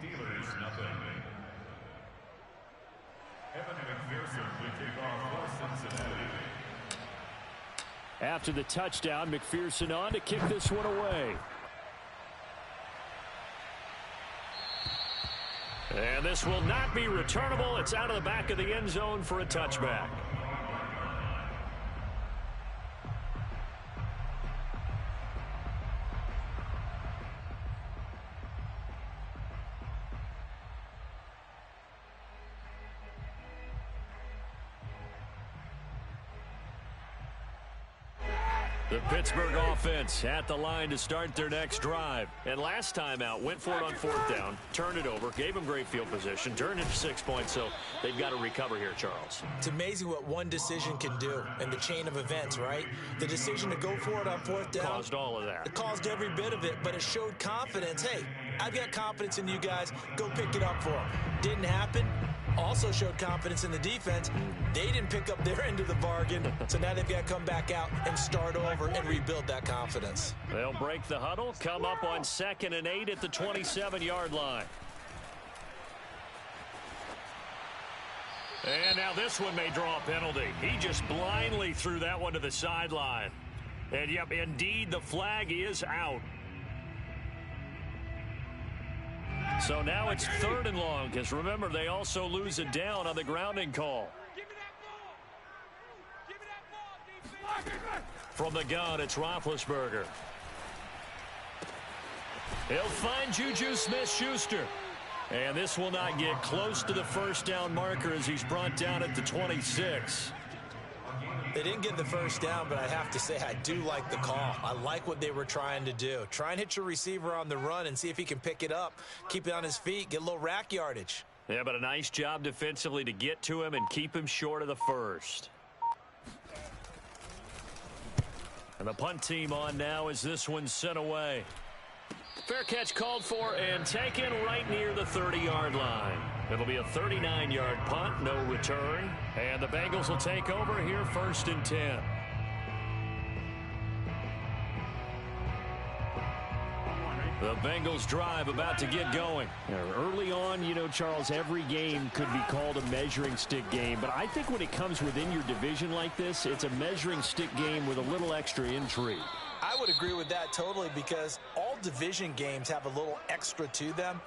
Steelers, nothing. Evan McPherson will kick off for Cincinnati. After the touchdown, McPherson on to kick this one away. And this will not be returnable. It's out of the back of the end zone for a touchback. The Pittsburgh offense at the line to start their next drive. And last time out, went for it on fourth down, turned it over, gave them great field position, turned it to 6 points, so they've got to recover here, Charles. It's amazing what one decision can do in the chain of events, right? The decision to go for it on fourth down. Caused all of that. It caused every bit of it, but it showed confidence. Hey, I've got confidence in you guys. Go pick it up for them. Didn't happen. Also showed confidence in the defense. They didn't pick up their end of the bargain, so now they've got to come back out and start over and rebuild that confidence. They'll break the huddle, come up on 2nd and 8 at the 27-yard line. And now this one may draw a penalty. He just blindly threw that one to the sideline. And, yep, indeed, the flag is out. So now it's 3rd and long, because remember, they also lose it down on the grounding call. From the gun, it's Roethlisberger. He'll find Juju Smith-Schuster. And this will not get close to the first down marker as he's brought down at the 26. They didn't get the first down, but I have to say I do like the call. I like what they were trying to do. Try and hit your receiver on the run and see if he can pick it up, keep it on his feet, get a little rack yardage. Yeah, but a nice job defensively to get to him and keep him short of the first. And the punt team on now as this one's sent away. Fair catch called for and taken right near the 30-yard line. It'll be a 39-yard punt, no return. And the Bengals will take over here 1st and 10. The Bengals drive about to get going. Early on, you know, Charles, every game could be called a measuring stick game. But I think when it comes within your division like this, it's a measuring stick game with a little extra intrigue. I would agree with that totally because all division games have a little extra to them.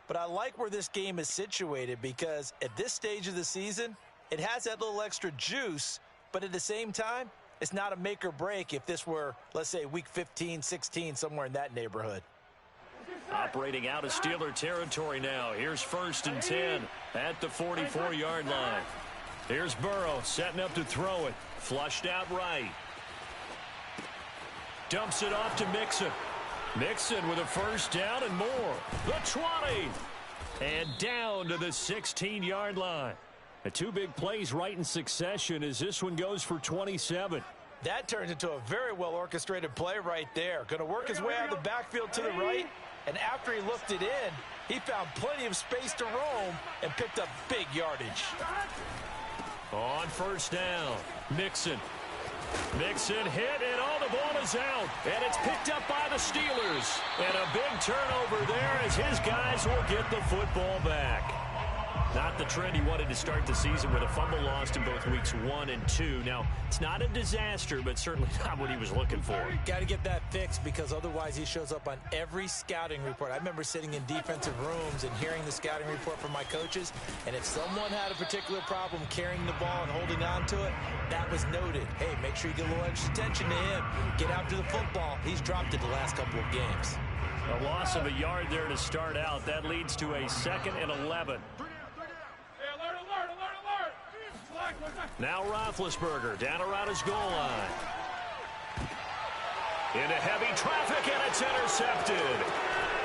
But I like where this game is situated because at this stage of the season, it has that little extra juice. But at the same time, it's not a make or break if this were, let's say, week 15, 16, somewhere in that neighborhood. Operating out of Steeler territory now. Here's 1st and 10 at the 44-yard line. Here's Burrow setting up to throw it. Flushed out right. Dumps it off to Mixon. Mixon with a first down and more. The 20. And down to the 16-yard line. The 2 big plays right in succession as this one goes for 27. That turns into a very well-orchestrated play right there. Going to work his way out of the backfield to the right. And after he looked it in, he found plenty of space to roam and picked up big yardage. On first down, Mixon. Mixon hit, and all the ball is out. And it's picked up by the Steelers. And a big turnover there as his guys will get the football back. Not the trend he wanted to start the season with a fumble lost in both weeks 1 and 2. Now, it's not a disaster, but certainly not what he was looking for. Got to get that fixed because otherwise he shows up on every scouting report. I remember sitting in defensive rooms and hearing the scouting report from my coaches, and if someone had a particular problem carrying the ball and holding on to it, that was noted. Hey, make sure you get a little extra attention to him. Get after the football. He's dropped it the last couple of games. A loss of a yard there to start out. That leads to a 2nd and 11. Now Roethlisberger down around his goal line. Into heavy traffic, and it's intercepted.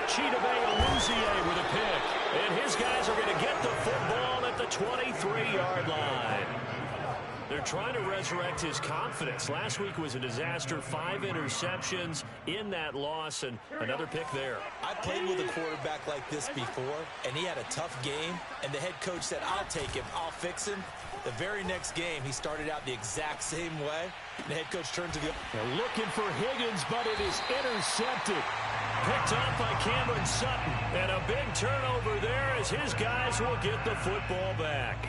Chidobe Awuzie with a pick. And his guys are going to get the football at the 23-yard line. They're trying to resurrect his confidence. Last week was a disaster. 5 interceptions in that loss, and another pick there. I played with a quarterback like this before, and he had a tough game, and the head coach said, I'll take him, I'll fix him. The very next game, he started out the exact same way. The head coach turned to the... They're looking for Higgins, but it is intercepted. Picked up by Cameron Sutton. And a big turnover there as his guys will get the football back.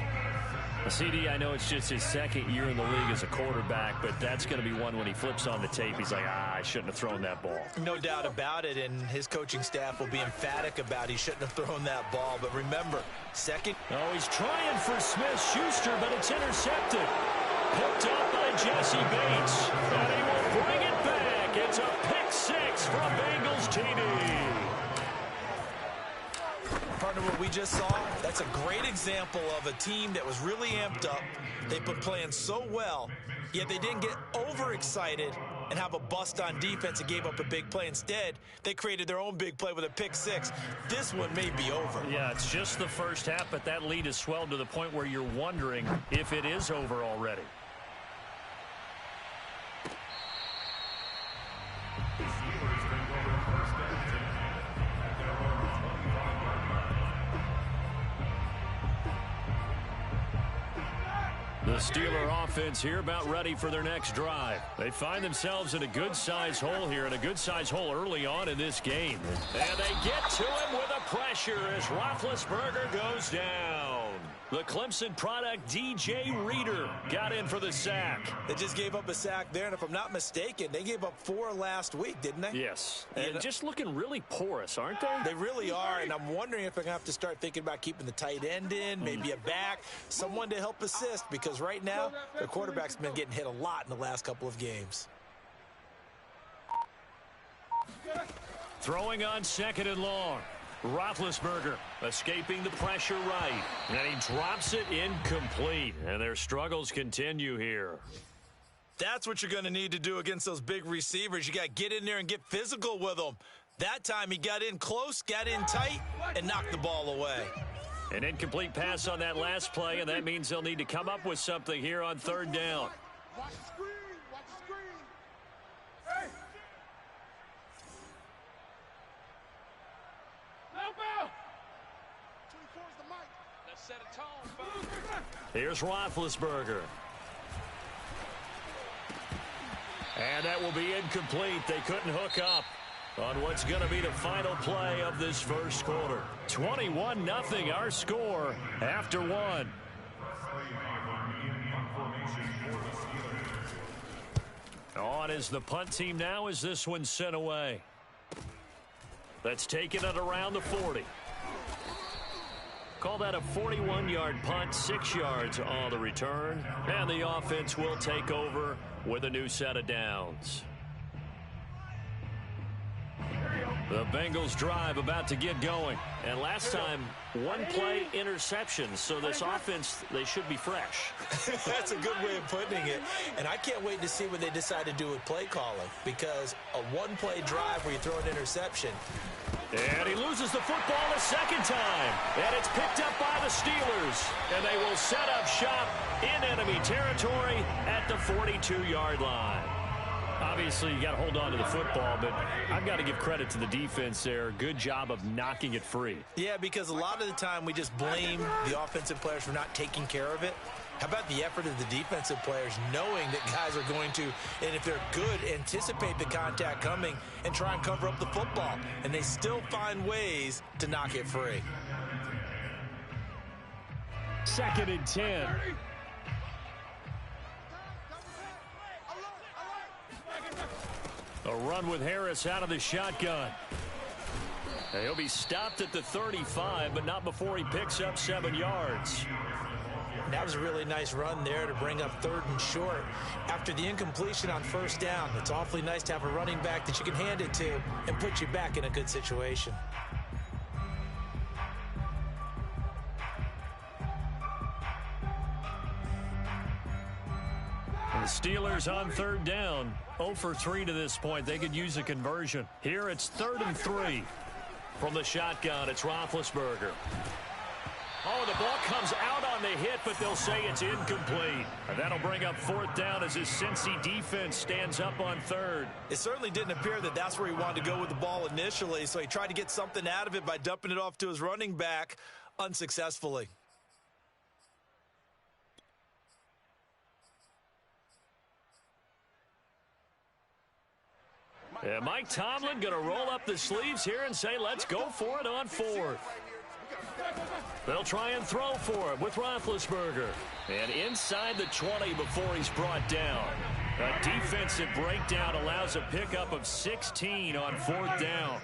CD, I know it's just his second year in the league as a quarterback, but that's going to be one when he flips on the tape. He's like, I shouldn't have thrown that ball. No doubt about it, and his coaching staff will be emphatic about he shouldn't have thrown that ball. But remember, second. Oh, he's trying for Smith-Schuster, but it's intercepted. Picked up by Jesse Bates, and he will bring it back. It's a pick six from Bengals TD. Partner, what we just saw, that's a great example of a team that was really amped up. They've been playing so well, yet they didn't get overexcited and have a bust on defense and gave up a big play. Instead, they created their own big play with a pick six. This one may be over. Yeah, it's just the first half, but that lead has swelled to the point where you're wondering if it is over already. The Steeler offense here about ready for their next drive. They find themselves in a good-sized hole here, and a good-sized hole early on in this game. And they get to him with a pressure as Roethlisberger goes down. The Clemson product, DJ Reader, got in for the sack. They just gave up a sack there, and if I'm not mistaken, they gave up 4 last week, didn't they? Yes, and just looking really porous, aren't they? They really are, and I'm wondering if they're going to have to start thinking about keeping the tight end in, maybe a back, someone to help assist, because right now, their quarterback's been getting hit a lot in the last couple of games. Throwing on second and long. Roethlisberger escaping the pressure right. And he drops it incomplete. And their struggles continue here. That's what you're going to need to do against those big receivers. You got to get in there and get physical with them. That time he got in close, got in tight, and knocked the ball away. An incomplete pass on that last play, and that means they'll need to come up with something here on third down. Watch the screen. Watch the screen. Hey. Set a tone, folks. Here's Roethlisberger. And that will be incomplete. They couldn't hook up on what's going to be the final play of this first quarter. 21-0 our score after one. On is the punt team now as this one's sent away. That's taken it around the 40. Call that a 41-yard punt, 6 yards on the return. And the offense will take over with a new set of downs. The Bengals drive about to get going. And last time, one play interception. So this offense, they should be fresh. That's a good way of putting it. And I can't wait to see what they decide to do with play calling. Because a one-play drive where you throw an interception. And he loses the football a second time. And it's picked up by the Steelers. And they will set up shop in enemy territory at the 42-yard line. Obviously, you got to hold on to the football, but I've got to give credit to the defense there. Good job of knocking it free. Yeah, because a lot of the time we just blame the offensive players for not taking care of it. How about the effort of the defensive players knowing that guys are going to, and if they're good, anticipate the contact coming and try and cover up the football. And they still find ways to knock it free. 2nd and 10. A run with Harris out of the shotgun. And he'll be stopped at the 35, but not before he picks up 7 yards. That was a really nice run there to bring up 3rd and short. After the incompletion on 1st down, it's awfully nice to have a running back that you can hand it to and put you back in a good situation. The Steelers on 3rd down, 0 for 3 to this point. They could use a conversion. Here it's 3rd and 3. From the shotgun, it's Roethlisberger. Oh, the ball comes out on the hit, but they'll say it's incomplete. And that'll bring up 4th down as his Cincy defense stands up on 3rd. It certainly didn't appear that that's where he wanted to go with the ball initially, so he tried to get something out of it by dumping it off to his running back unsuccessfully. And Mike Tomlin going to roll up the sleeves here and say, let's go for it on fourth. They'll try and throw for it with Roethlisberger. And inside the 20 before he's brought down. A defensive breakdown allows a pickup of 16 on fourth down.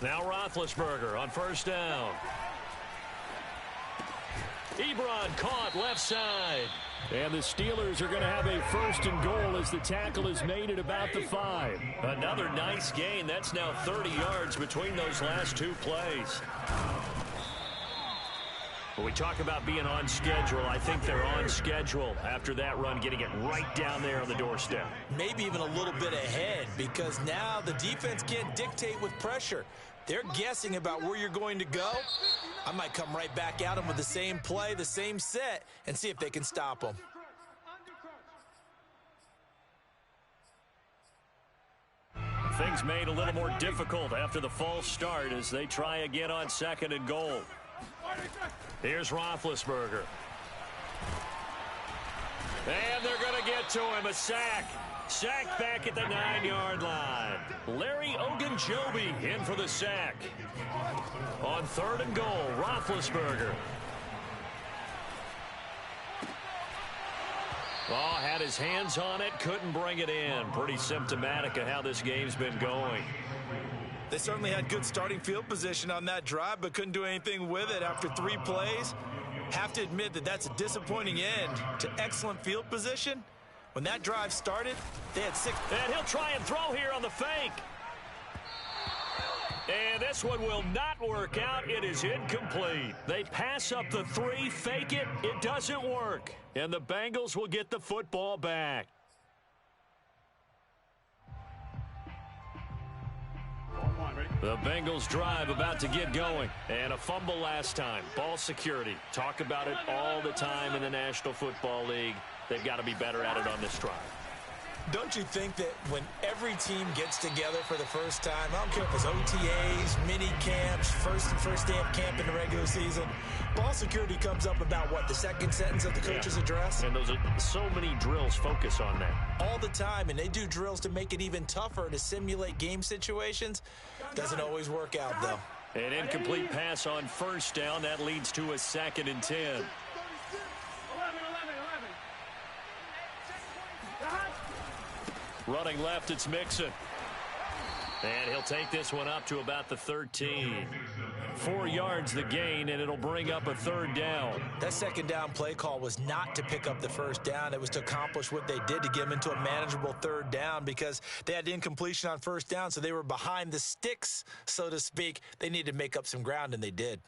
Now Roethlisberger on first down. Ebron caught left side. And the Steelers are going to have a first and goal as the tackle is made at about the 5. Another nice gain. That's now 30 yards between those last two plays. When we talk about being on schedule, I think they're on schedule after that run, getting it right down there on the doorstep. Maybe even a little bit ahead, because now the defense can't dictate with pressure. They're guessing about where you're going to go. I might come right back at them with the same play, the same set, and see if they can stop them. Things made a little more difficult after the false start as they try again on second and goal. Here's Roethlisberger. And they're going to get to him, a sack. Sack back at the 9-yard line. Larry Ogunjobi in for the sack. On third and goal, Roethlisberger. Oh, had his hands on it, couldn't bring it in. Pretty symptomatic of how this game's been going. They certainly had good starting field position on that drive, but couldn't do anything with it after 3 plays. Have to admit that that's a disappointing end to excellent field position. When that drive started, they had 6. And he'll try and throw here on the fake. And this one will not work out. It is incomplete. They pass up the 3, fake it. It doesn't work. And the Bengals will get the football back. The Bengals drive about to get going. And a fumble last time. Ball security. Talk about it all the time in the National Football League. They've got to be better at it on this drive. Don't you think that when every team gets together for the first time, I don't care if it's OTAs, mini camps, first day of camp in the regular season, ball security comes up about, what, the second sentence of the coach's address? And those are so many drills focus on that. All the time, and they do drills to make it even tougher to simulate game situations. Doesn't always work out, though. An incomplete pass on first down. That leads to a 2nd and 10. Running left, it's Mixon. And he'll take this one up to about the 13. 4 yards the gain, and it'll bring up a 3rd down. That second down play call was not to pick up the first down. It was to accomplish what they did to get them into a manageable 3rd down because they had incompletion on first down, so they were behind the sticks, so to speak. They needed to make up some ground, and they did.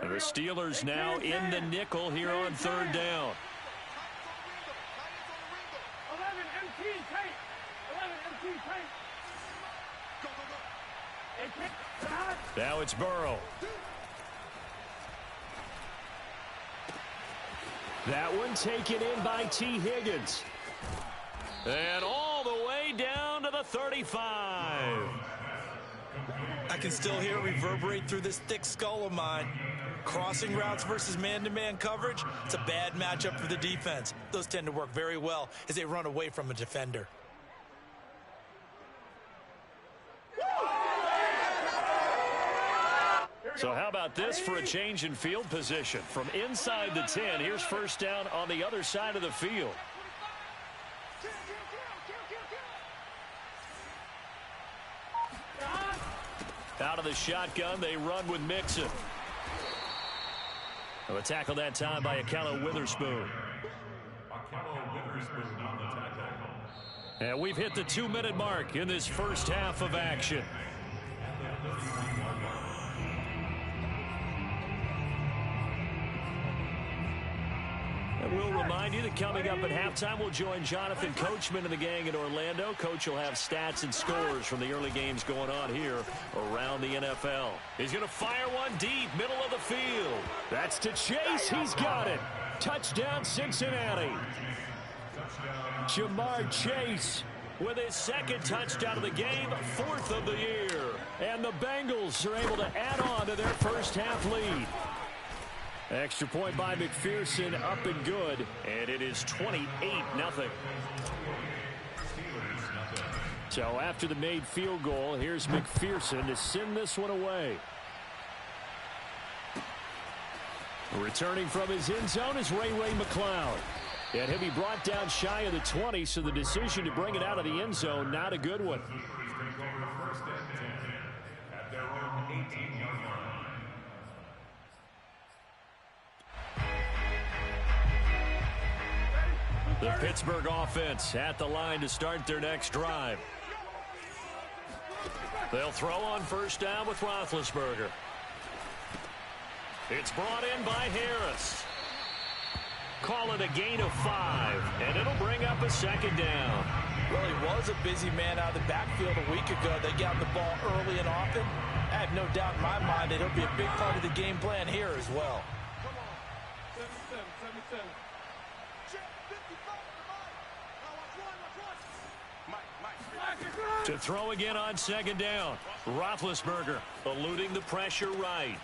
And the Steelers now in the nickel here on 3rd down. Now it's Burrow. That one taken in by T. Higgins. And all the way down to the 35. I can still hear it reverberate through this thick skull of mine. Crossing routes versus man-to-man coverage, it's a bad matchup for the defense. Those tend to work very well as they run away from a defender. So how about this for a change in field position? From inside the 10, here's first down on the other side of the field. Out of the shotgun, they run with Mixon. A tackle that time by Ahkello Witherspoon. And we've hit the 2-minute mark in this first half of action. We'll remind you that coming up at halftime, we'll join Jonathan Coachman and the gang in Orlando. Coach will have stats and scores from the early games going on here around the NFL. He's going to fire one deep, middle of the field. That's to Chase. He's got it. Touchdown, Cincinnati. Jamar Chase with his 2nd touchdown of the game, 4th of the year. And the Bengals are able to add on to their first half lead. Extra point by McPherson, up and good, and it is 28-0. So after the made field goal, here's McPherson to send this one away. Returning from his end zone is Ray McCloud. And he'll be brought down shy of the 20, so the decision to bring it out of the end zone, not a good one. The Pittsburgh offense at the line to start their next drive. They'll throw on first down with Roethlisberger. It's brought in by Harris. Call it a gain of 5, and it'll bring up a second down. Well, he was a busy man out of the backfield a week ago. They got the ball early and often. I have no doubt in my mind that he'll be a big part of the game plan here as well. Come on. 77. Check 55. Now watch one. To throw again on second down. Roethlisberger eluding the pressure right.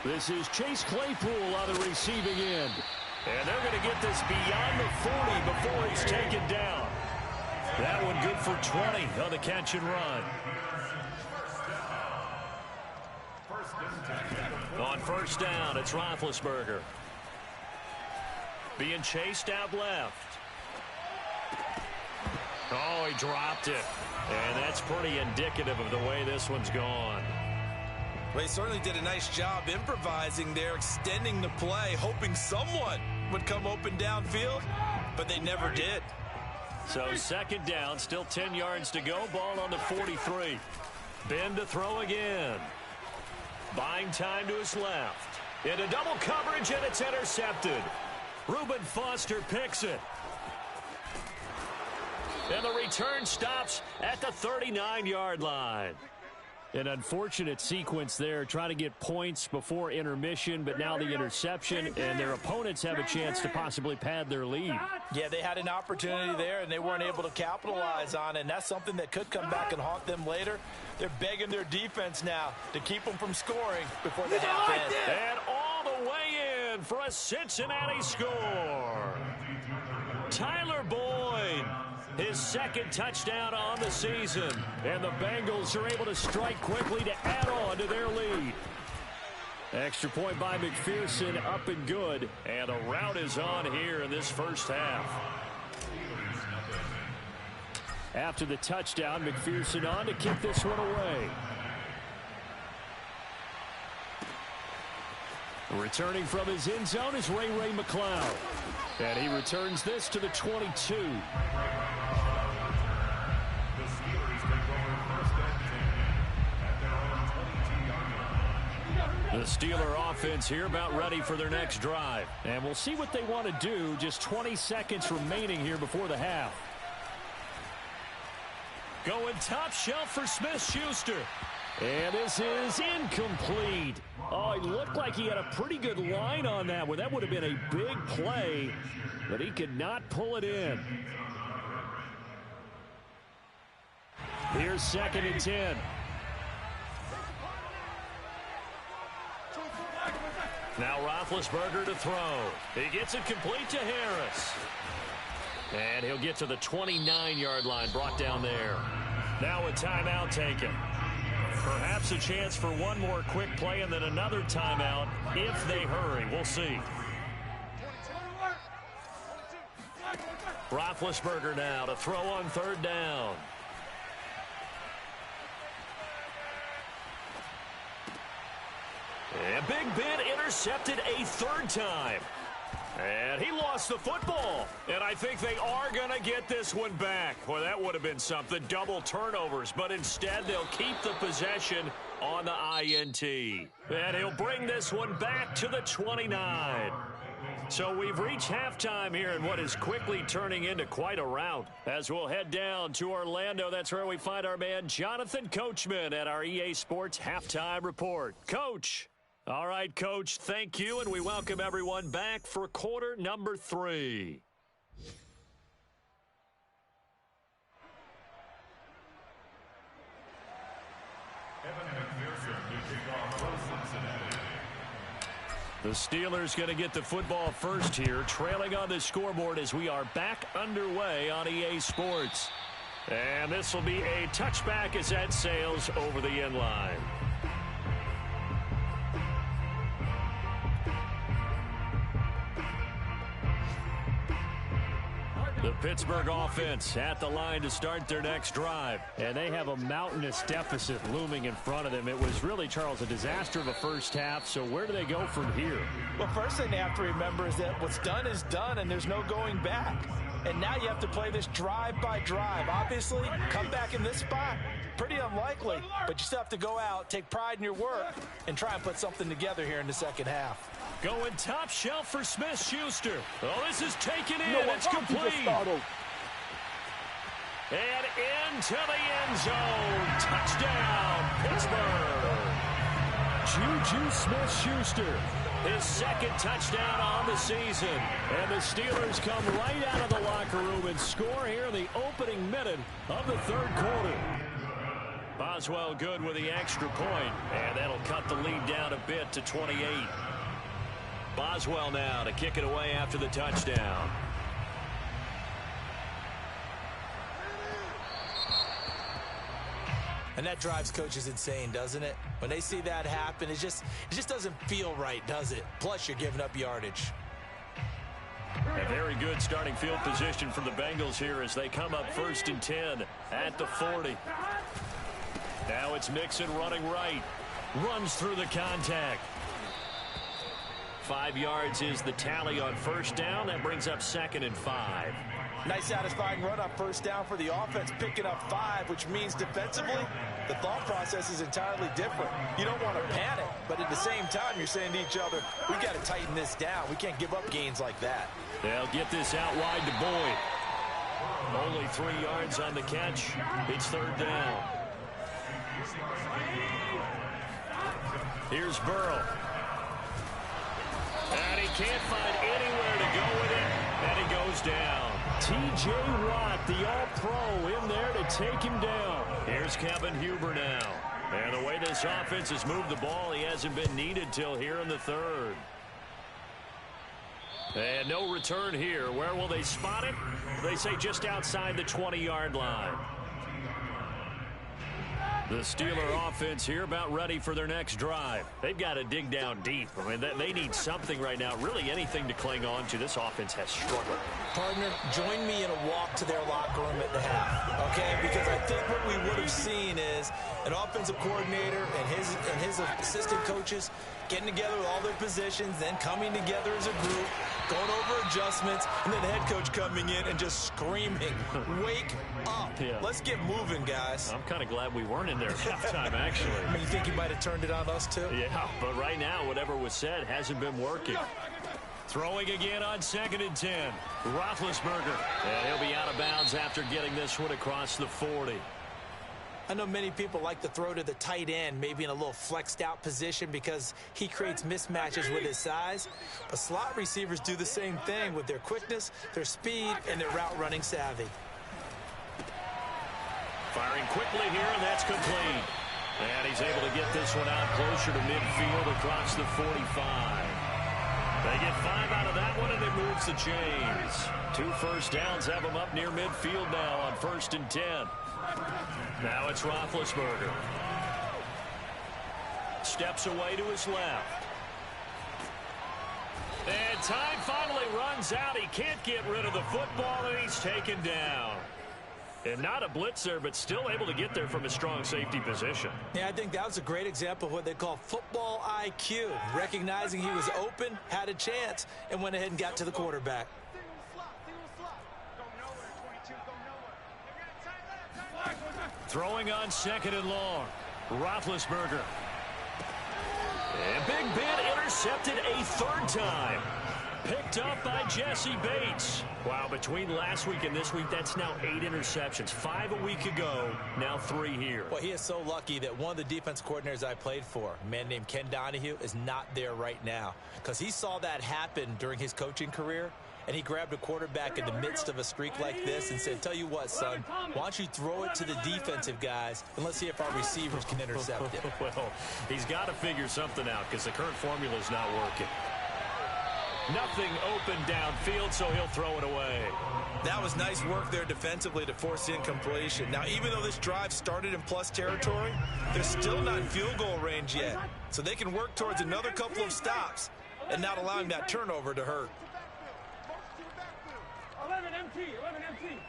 This is Chase Claypool on the receiving end. And they're going to get this beyond the 40 before he's taken down. That one good for 20 on the catch and run. On first down, it's Roethlisberger. Being chased out left. Oh, he dropped it. And that's pretty indicative of the way this one's gone. Well, he certainly did a nice job improvising there, extending the play, hoping someone would come open downfield, but they never did. So second down, still 10 yards to go, ball on the 43. Ben to throw again. Buying time to his left. Into double coverage, and it's intercepted. Reuben Foster picks it. And the return stops at the 39-yard line. An unfortunate sequence there, trying to get points before intermission, but now the interception, and their opponents have a chance to possibly pad their lead. Yeah, they had an opportunity there, and they weren't able to capitalize on it, and that's something that could come back and haunt them later. They're begging their defense now to keep them from scoring before the half ends. And all the way in for a Cincinnati score. Tyler Boyd. His second touchdown on the season. And the Bengals are able to strike quickly to add on to their lead. Extra point by McPherson, up and good. And a rout is on here in this first half. After the touchdown, McPherson on to kick this one away. Returning from his end zone is Ray McCloud. And he returns this to the 22. The Steeler offense here about ready for their next drive. And we'll see what they want to do. Just 20 seconds remaining here before the half. Going top shelf for Smith-Schuster. And this is incomplete. Oh, he looked like he had a pretty good line on that one. That would have been a big play, but he could not pull it in. Here's 2nd and 10. Now Roethlisberger to throw. He gets it complete to Harris. And he'll get to the 29-yard line, brought down there. Now a timeout taken. Perhaps a chance for one more quick play and then another timeout if they hurry. We'll see. Roethlisberger now to throw on 3rd down. And Big Ben intercepted a 3rd time. And he lost the football. And I think they are going to get this one back. Well, that would have been something. Double turnovers. But instead, they'll keep the possession on the INT. And he'll bring this one back to the 29. So we've reached halftime here in what is quickly turning into quite a rout. As we'll head down to Orlando, that's where we find our man Jonathan Coachman at our EA Sports Halftime Report. Coach. All right, Coach, thank you, and we welcome everyone back for quarter number 3. Evan McPherson to kick off for Cincinnati. The Steelers going to get the football first here, trailing on the scoreboard as we are back underway on EA Sports. And this will be a touchback as that sails over the end line. The Pittsburgh offense at the line to start their next drive. And they have a mountainous deficit looming in front of them. It was really, Charles, a disaster of a first half. So where do they go from here? Well, first thing they have to remember is that what's done is done, and there's no going back. And now you have to play this drive by drive. Obviously, come back in this spot, pretty unlikely. But you still have to go out, take pride in your work, and try and put something together here in the second half. Going top shelf for Smith-Schuster. Oh, this is taken in. It's complete. And into the end zone. Touchdown, Pittsburgh. Juju Smith-Schuster. His second touchdown on the season. And the Steelers come right out of the locker room and score here in the opening minute of the third quarter. Boswell good with the extra point, and that'll cut the lead down a bit to 28. Boswell now to kick it away after the touchdown. And that drives coaches insane, doesn't it? When they see that happen, it just doesn't feel right, does it? Plus, you're giving up yardage. A very good starting field position for the Bengals here as they come up 1st and 10 at the 40. Now it's Mixon running right. Runs through the contact. 5 yards is the tally on first down. That brings up 2nd and 5. Nice satisfying run on first down for the offense, picking up 5, which means defensively, the thought process is entirely different. You don't want to panic, but at the same time, you're saying to each other, we got to tighten this down. We can't give up gains like that. They'll get this out wide to Boyd. Only 3 yards on the catch. It's 3rd down. Here's Burrow. And he can't find anywhere to go with it, and he goes down. T.J. Watt, the all-pro, in there to take him down. Here's Kevin Huber now. And the way this offense has moved the ball, he hasn't been needed till here in the 3rd. And no return here. Where will they spot it? They say just outside the 20-yard line. The Steeler offense here about ready for their next drive. They've got to dig down deep. I mean, they need something right now, really anything to cling on to. This offense has struggled. Partner, join me in a walk to their locker room at the half, okay? Because I think what we would have seen is an offensive coordinator and his assistant coaches getting together with all their positions, then coming together as a group, going over adjustments, and then the head coach coming in and just screaming, wake up. Yeah. Let's get moving, guys. I'm kind of glad we weren't in there at halftime, actually. I mean, you think he might have turned it on us, too? Yeah, but right now, whatever was said hasn't been working. Throwing again on 2nd and 10. Roethlisberger. And he'll be out of bounds after getting this one across the 40. I know many people like to throw to the tight end, maybe in a little flexed out position because he creates mismatches with his size. But slot receivers do the same thing with their quickness, their speed, and their route running savvy. Firing quickly here, and that's complete. And he's able to get this one out closer to midfield across the 45. They get 5 out of that one, and it moves the chains. 2 first downs have them up near midfield now on 1st and 10. Now it's Roethlisberger. Steps away to his left. And time finally runs out. He can't get rid of the football, and he's taken down. And not a blitzer, but still able to get there from a strong safety position. Yeah, I think that was a great example of what they call football IQ. Recognizing he was open, had a chance, and went ahead and got to the quarterback. Throwing on 2nd and long. Roethlisberger. And Big Ben intercepted a 3rd time. Picked up by Jesse Bates. Wow, between last week and this week, that's now 8 interceptions. 5 a week ago, now 3 here. Well, he is so lucky that one of the defense coordinators I played for, a man named Ken Donahue, is not there right now. Because he saw that happen during his coaching career, and he grabbed a quarterback in the midst of a streak like this and said, tell you what, son, why don't you throw it to the defensive guys, and let's see if our receivers can intercept it. Well, he's got to figure something out because the current formula is not working. Nothing open downfield, so he'll throw it away. That was nice work there defensively to force the incompletion. Now, even though this drive started in plus territory, they're still not in field goal range yet. So they can work towards another couple of stops and not allowing that turnover to hurt. 11 MT, 11 MT.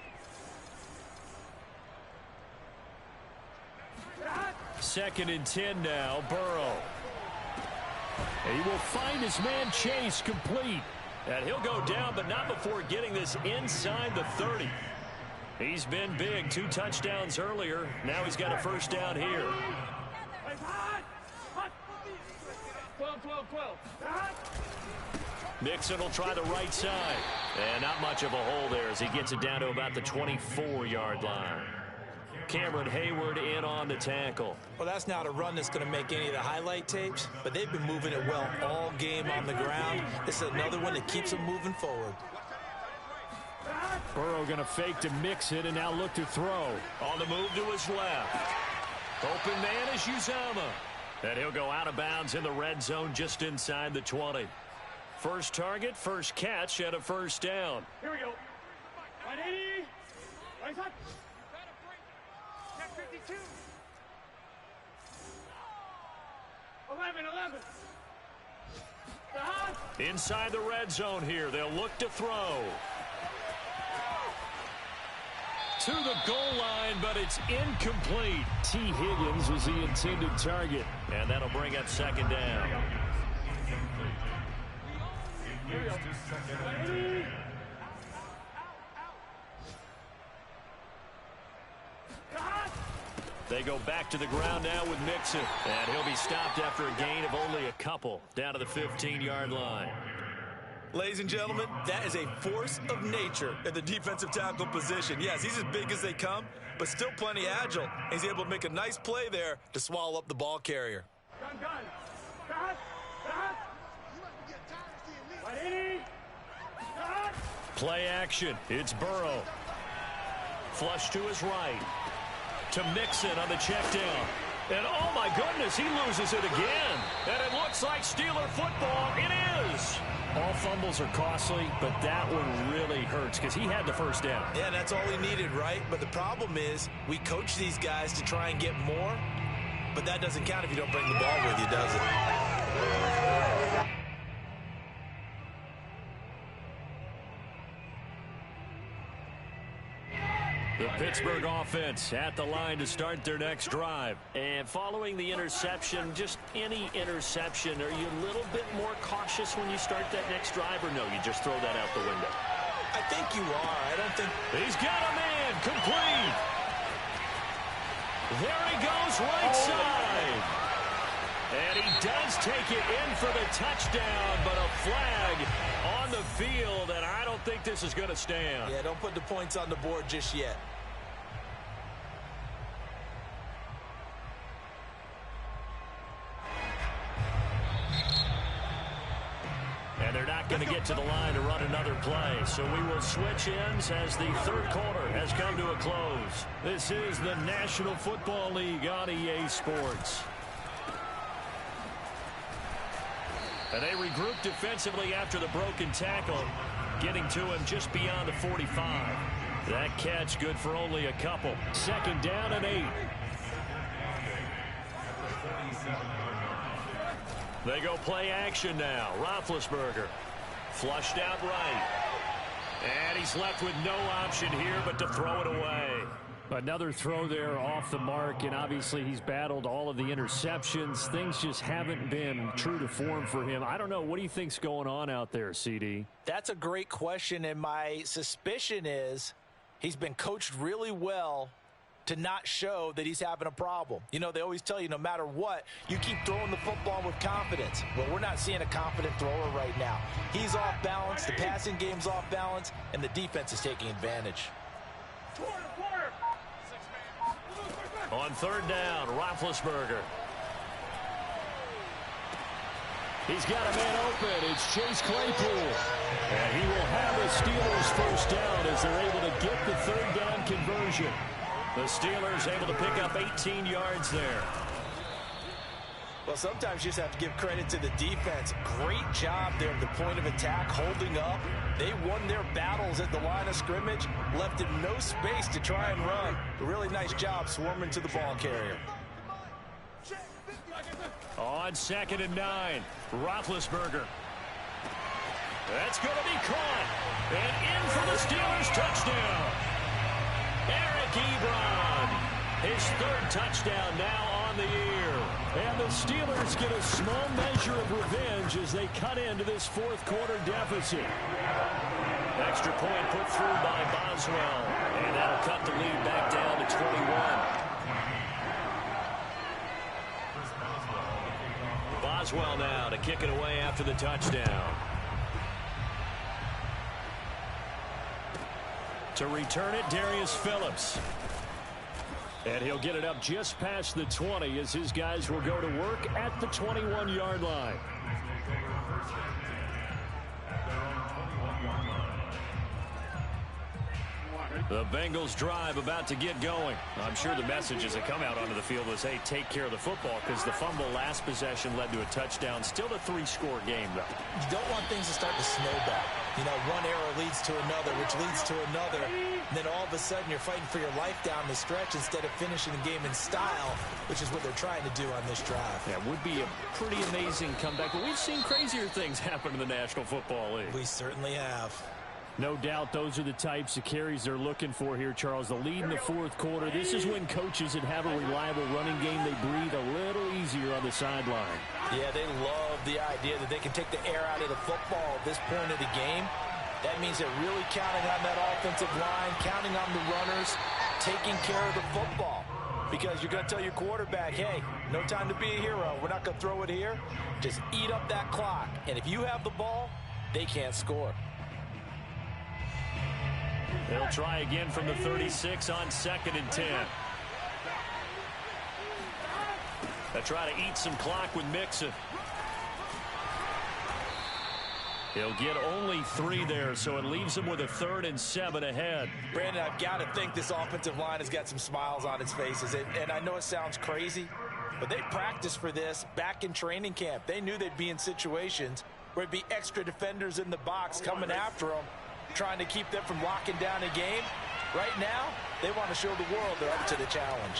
Second and 10 now, Burrow. And he will find his man Chase complete. And he'll go down, but not before getting this inside the 30. He's been big. 2 touchdowns earlier. Now he's got a first down here. 12, 12, 12. Mixon will try the right side. And not much of a hole there as he gets it down to about the 24-yard line. Cameron Hayward in on the tackle. Well, that's not a run that's going to make any of the highlight tapes, but they've been moving it well all game on the ground. This is another one that keeps them moving forward. Burrow going to fake to Mixon and now look to throw. On the move to his left. Open man is Uzomah. And he'll go out of bounds in the red zone just inside the 20. First target, first catch, and a first down. Here we go. 180. Right side. 10-52. 11, 11. Inside the red zone here. They'll look to throw. To the goal line, but it's incomplete. T. Higgins was the intended target. And that'll bring up second down. They go back to the ground now with Mixon. And he'll be stopped after a gain of only a couple. Down to the 15-yard line. Ladies and gentlemen, that is a force of nature at the defensive tackle position. Yes, he's as big as they come, but still plenty agile. He's able to make a nice play there to swallow up the ball carrier. Play action. It's Burrow. Flush to his right. To Mixon on the check down. And oh my goodness, he loses it again. And it looks like Steeler football. It is. All fumbles are costly, but that one really hurts because he had the first down. Yeah, that's all he needed, right? But the problem is we coach these guys to try and get more, but that doesn't count if you don't bring the ball with you, does it? The Pittsburgh offense at the line to start their next drive. And following the interception, just any interception, are you a little bit more cautious when you start that next drive, or no, you just throw that out the window? I think you are. I don't think... He's got a man complete. There he goes right side. And he does take it in for the touchdown, but a flag on the field, and I don't think this is going to stand. Yeah, don't put the points on the board just yet. And they're not going to get to the line to run another play. So we will switch ends as the third quarter has come to a close. This is the National Football League on EA Sports. And they regroup defensively after the broken tackle, getting to him just beyond the 45. That catch good for only a couple. Second down and 8. They go play action now. Roethlisberger flushed out right. And he's left with no option here but to throw it away. Another throw there off the mark, and obviously he's battled all of the interceptions. Things just haven't been true to form for him. I don't know. What do you think's going on out there, CD? That's a great question, and my suspicion is he's been coached really well to not show that he's having a problem. You know, they always tell you no matter what, you keep throwing the football with confidence. Well, we're not seeing a confident thrower right now. He's off balance, the passing game's off balance, and the defense is taking advantage. On third down, Roethlisberger. He's got a man open. It's Chase Claypool. And he will have the Steelers first down as they're able to get the third down conversion. The Steelers able to pick up 18 yards there. Well, sometimes you just have to give credit to the defense. Great job there at the point of attack, holding up. They won their battles at the line of scrimmage, left him no space to try and run. A really nice job swarming to the ball carrier. On 2nd and 9, Roethlisberger. That's going to be caught. And in for the Steelers touchdown. Eric Ebron. His third touchdown now on the year. And the Steelers get a small measure of revenge as they cut into this fourth quarter deficit. Extra point put through by Boswell. And that'll cut the lead back down to 21. Boswell now to kick it away after the touchdown. To return it, Darius Phillips. And he'll get it up just past the 20 as his guys will go to work at the 21-yard line. The Bengals drive about to get going. I'm sure the messages that come out onto the field was, hey, take care of the football, because the fumble last possession led to a touchdown. Still a 3-score game, though. You don't want things to start to snowball. You know, one error leads to another, which leads to another. And then all of a sudden you're fighting for your life down the stretch instead of finishing the game in style, which is what they're trying to do on this drive. Yeah, it would be a pretty amazing comeback. But we've seen crazier things happen in the National Football League. We certainly have. No doubt those are the types of carries they're looking for here, Charles. The lead in the fourth quarter. This is when coaches that have a reliable running game, they breathe a little easier on the sideline. Yeah, they love the idea that they can take the air out of the football at this point of the game. That means they're really counting on that offensive line, counting on the runners, taking care of the football. Because you're going to tell your quarterback, hey, no time to be a hero. We're not going to throw it here. Just eat up that clock. And if you have the ball, they can't score. They'll try again from the 36 on 2nd and 10. They'll try to eat some clock with Mixon. He'll get only 3 there, so it leaves him with a 3rd and 7 ahead. Brandon, I've got to think this offensive line has got some smiles on its faces. And I know it sounds crazy, but they practiced for this back in training camp. They knew they'd be in situations where it'd be extra defenders in the box coming after them, trying to keep them from locking down a game. Right now, they want to show the world they're up to the challenge.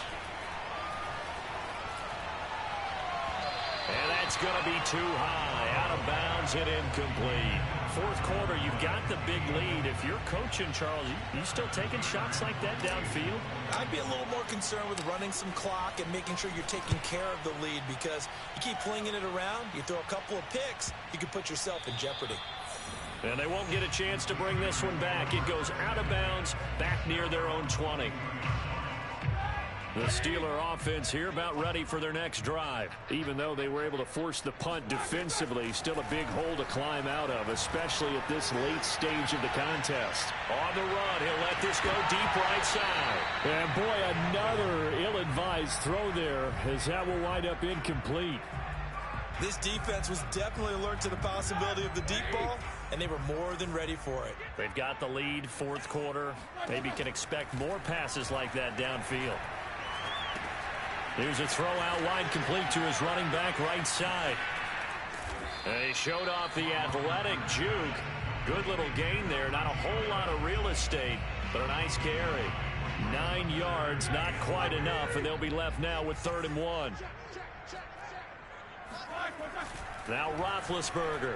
And that's going to be too high. Out of bounds and incomplete. Fourth quarter, you've got the big lead. If you're coaching, Charles, you still taking shots like that downfield? I'd be a little more concerned with running some clock and making sure you're taking care of the lead, because you keep flinging it around, you throw a couple of picks, you can put yourself in jeopardy. And they won't get a chance to bring this one back. It goes out of bounds, back near their own 20. The Steeler offense here about ready for their next drive. Even though they were able to force the punt defensively, still a big hole to climb out of, especially at this late stage of the contest. On the run, he'll let this go deep right side. And boy, another ill-advised throw there, as that will wind up incomplete. This defense was definitely alert to the possibility of the deep ball, and they were more than ready for it. They've got the lead, fourth quarter. Maybe can expect more passes like that downfield. Here's a throw out wide, complete to his running back right side. And he showed off the athletic juke. Good little gain there. Not a whole lot of real estate, but a nice carry. 9 yards, not quite enough, and they'll be left now with 3rd and 1. Now Roethlisberger.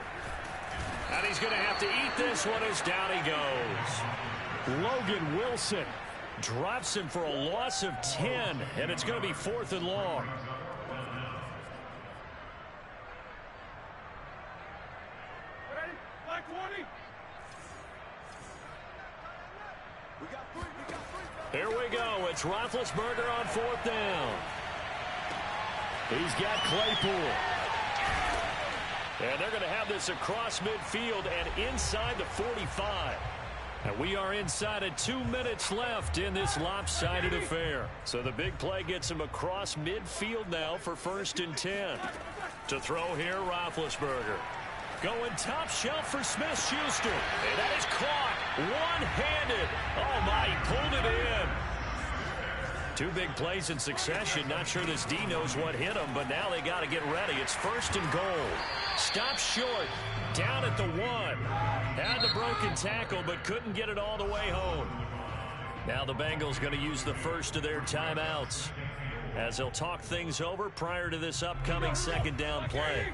And he's going to have to eat this one as down he goes. Logan Wilson drops him for a loss of 10, and it's going to be 4th and long. Here we go. It's Roethlisberger on 4th down. He's got Claypool. And they're going to have this across midfield and inside the 45. And we are inside of 2 minutes left in this lopsided affair. So the big play gets him across midfield now for 1st and 10. To throw here, Roethlisberger. Going top shelf for Smith-Schuster. And that is caught one-handed. Oh, my, he pulled it in. 2 big plays in succession. Not sure this D knows what hit him, but now they got to get ready. It's 1st and goal. Stop short. Down at the 1. Had the broken tackle, but couldn't get it all the way home. Now the Bengals going to use the first of their timeouts as they'll talk things over prior to this upcoming 2nd down play.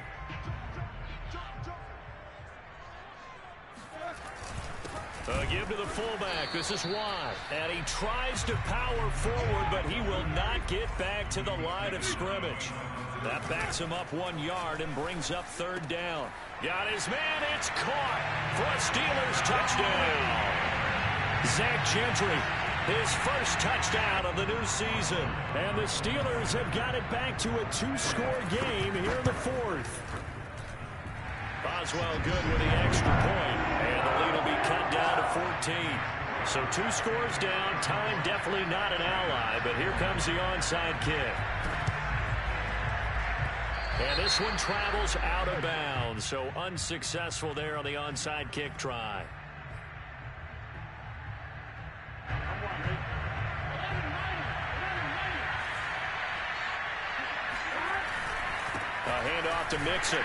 Give to the fullback. This is Watt. And he tries to power forward, but he will not get back to the line of scrimmage. That backs him up 1 yard and brings up 3rd down. Got his man. It's caught for a Steelers touchdown. Zach Gentry, his first touchdown of the new season. And the Steelers have got it back to a 2-score game here in the 4th. Boswell good with the extra point, and the lead will be cut down to 14. So 2 scores down. Time definitely not an ally, but here comes the onside kick. And this one travels out of bounds, so unsuccessful there on the onside kick try. A handoff to Mixon.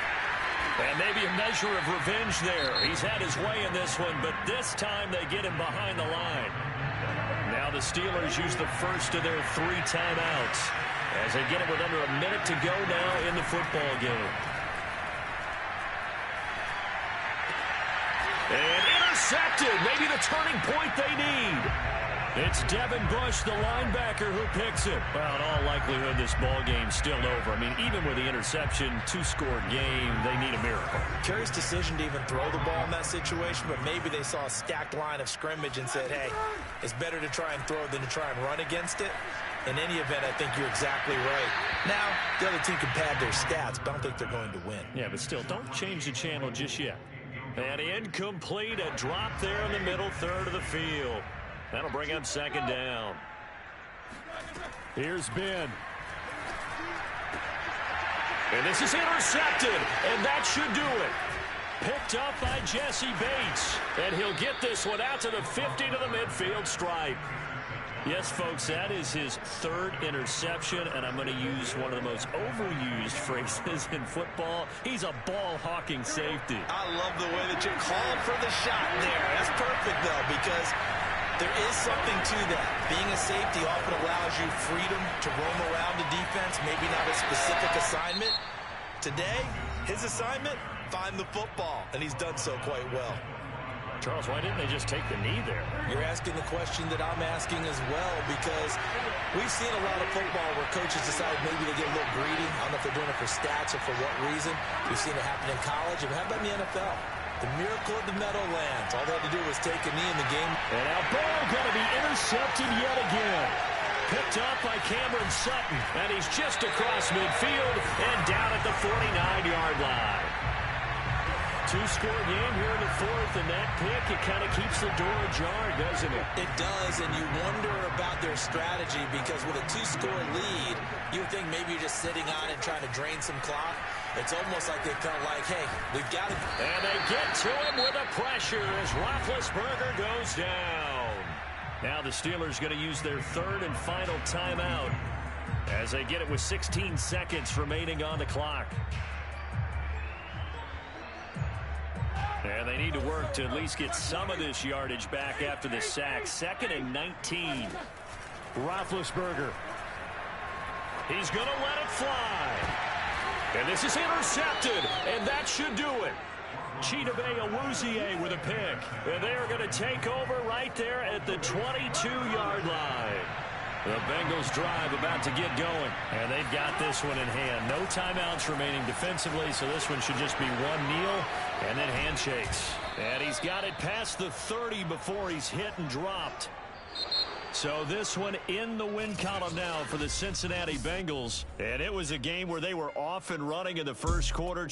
And maybe a measure of revenge there. He's had his way in this one, but this time they get him behind the line. Now the Steelers use the first of their 3 timeouts as they get it with under a minute to go now in the football game. And intercepted. Maybe the turning point they need. It's Devin Bush, the linebacker, who picks it. Well, in all likelihood, this ball game's still over. I mean, even with the interception, 2-score game, they need a miracle. Curious decision to even throw the ball in that situation, but maybe they saw a stacked line of scrimmage and said, hey, it's better to try and throw than to try and run against it. In any event, I think you're exactly right. Now, the other team can pad their stats, but I don't think they're going to win. Yeah, but still, don't change the channel just yet. And incomplete, a drop there in the middle third of the field. That'll bring up 2nd down. Here's Ben. And this is intercepted, and that should do it. Picked up by Jesse Bates, and he'll get this one out to the 50 to the midfield stripe. Yes, folks, that is his 3rd interception, and I'm going to use one of the most overused phrases in football. He's a ball-hawking safety. I love the way that you called for the shot there. That's perfect, though, because there is something to that. Being a safety often allows you freedom to roam around the defense, maybe not a specific assignment. Today, his assignment, find the football, and he's done so quite well. Charles, why didn't they just take the knee there? You're asking the question that I'm asking as well, because we've seen a lot of football where coaches decide maybe they get a little greedy. I don't know if they're doing it for stats or for what reason. We've seen it happen in college. And how about in the NFL? The miracle of the Meadowlands. All they had to do was take a knee in the game. And now ball going to be intercepted yet again. Picked up by Cameron Sutton. And he's just across midfield and down at the 49-yard line. 2-score game here in the 4th, and that pick, it kind of keeps the door ajar, doesn't it? It does, and you wonder about their strategy, because with a 2-score lead, you would think maybe you're just sitting on it and trying to drain some clock. It's almost like they felt like, hey, we've got to... And they get to him with the pressure as Roethlisberger goes down. Now the Steelers going to use their 3rd and final timeout as they get it with 16 seconds remaining on the clock. And they need to work to at least get some of this yardage back after the sack. 2nd and 19. Roethlisberger. He's going to let it fly. And this is intercepted, and that should do it. Chidobe Awuzie with a pick. And they are going to take over right there at the 22-yard line. The Bengals drive about to get going, and they've got this one in hand. No timeouts remaining defensively, so this one should just be one kneel and then handshakes. And he's got it past the 30 before he's hit and dropped. So this one in the win column now for the Cincinnati Bengals. And it was a game where they were off and running in the first quarter.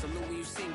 Salute when you see me.